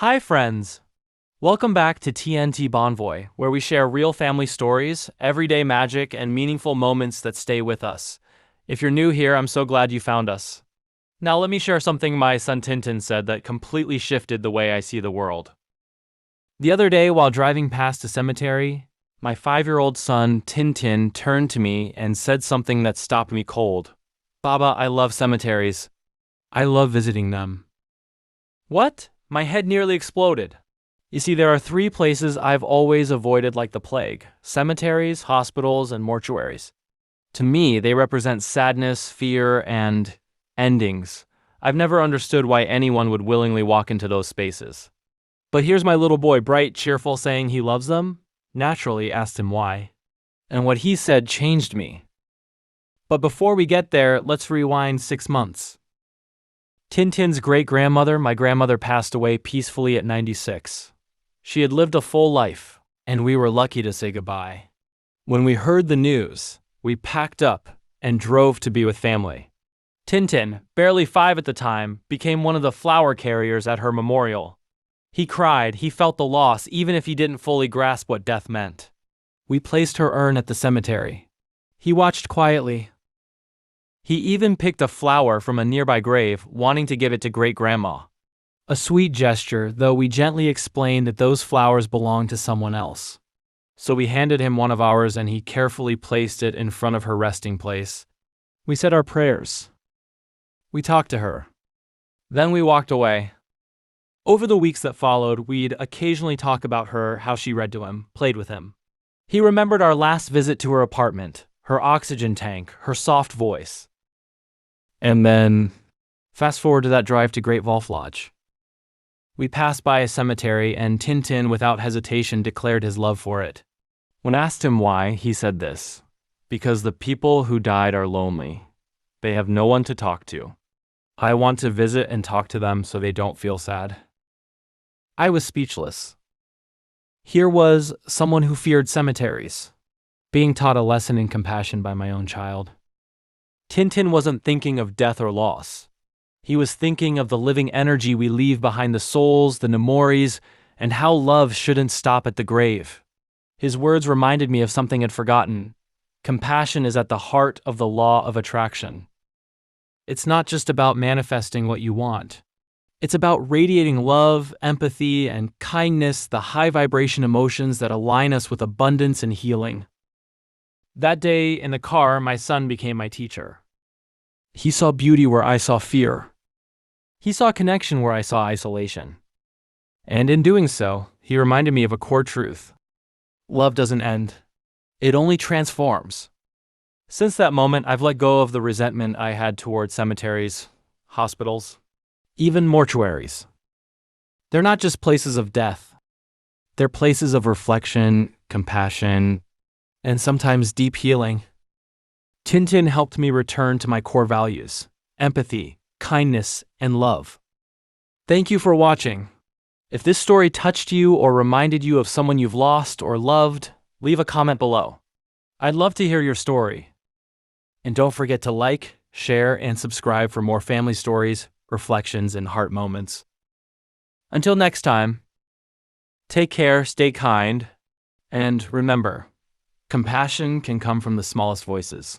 Hi friends! Welcome back to TNTbonvoy, where we share real family stories, everyday magic, and meaningful moments that stay with us. If you're new here, I'm so glad you found us. Now let me share something my son Tintin said that completely shifted the way I see the world. The other day, while driving past a cemetery, my 5-year-old son Tintin turned to me and said something that stopped me cold. "Baba, I love cemeteries. I love visiting them." What? My head nearly exploded. You see, there are 3 places I've always avoided like the plague: cemeteries, hospitals, and mortuaries. To me, they represent sadness, fear, and endings. I've never understood why anyone would willingly walk into those spaces. But here's my little boy, bright, cheerful, saying he loves them. Naturally, asked him why. And what he said changed me. But before we get there, let's rewind 6 months. Tintin's great-grandmother, my grandmother, passed away peacefully at 96. She had lived a full life, and we were lucky to say goodbye. When we heard the news, we packed up and drove to be with family. Tintin, barely 5 at the time, became one of the flower carriers at her memorial. He cried, he felt the loss, even if he didn't fully grasp what death meant. We placed her urn at the cemetery. He watched quietly. He even picked a flower from a nearby grave, wanting to give it to great-grandma. A sweet gesture, though we gently explained that those flowers belonged to someone else. So we handed him one of ours and he carefully placed it in front of her resting place. We said our prayers. We talked to her. Then we walked away. Over the weeks that followed, we'd occasionally talk about her, how she read to him, played with him. He remembered our last visit to her apartment, her oxygen tank, her soft voice. And then, fast forward to that drive to Great Wolf Lodge. We passed by a cemetery and Tintin, without hesitation, declared his love for it. When asked him why, he said this: "Because the people who died are lonely. They have no one to talk to. I want to visit and talk to them so they don't feel sad." I was speechless. Here was someone who feared cemeteries, being taught a lesson in compassion by my own child. Tintin wasn't thinking of death or loss. He was thinking of the living energy we leave behind, the souls, the memories, and how love shouldn't stop at the grave. His words reminded me of something I'd forgotten. Compassion is at the heart of the law of attraction. It's not just about manifesting what you want. It's about radiating love, empathy, and kindness, the high vibration emotions that align us with abundance and healing. That day in the car, my son became my teacher. He saw beauty where I saw fear. He saw connection where I saw isolation. And in doing so, he reminded me of a core truth. Love doesn't end. It only transforms. Since that moment, I've let go of the resentment I had toward cemeteries, hospitals, even mortuaries. They're not just places of death. They're places of reflection, compassion, and sometimes deep healing. Tintin helped me return to my core values: empathy, kindness, and love. Thank you for watching. If this story touched you or reminded you of someone you've lost or loved, leave a comment below. I'd love to hear your story. And don't forget to like, share, and subscribe for more family stories, reflections, and heart moments. Until next time, take care, stay kind, and remember, compassion can come from the smallest voices.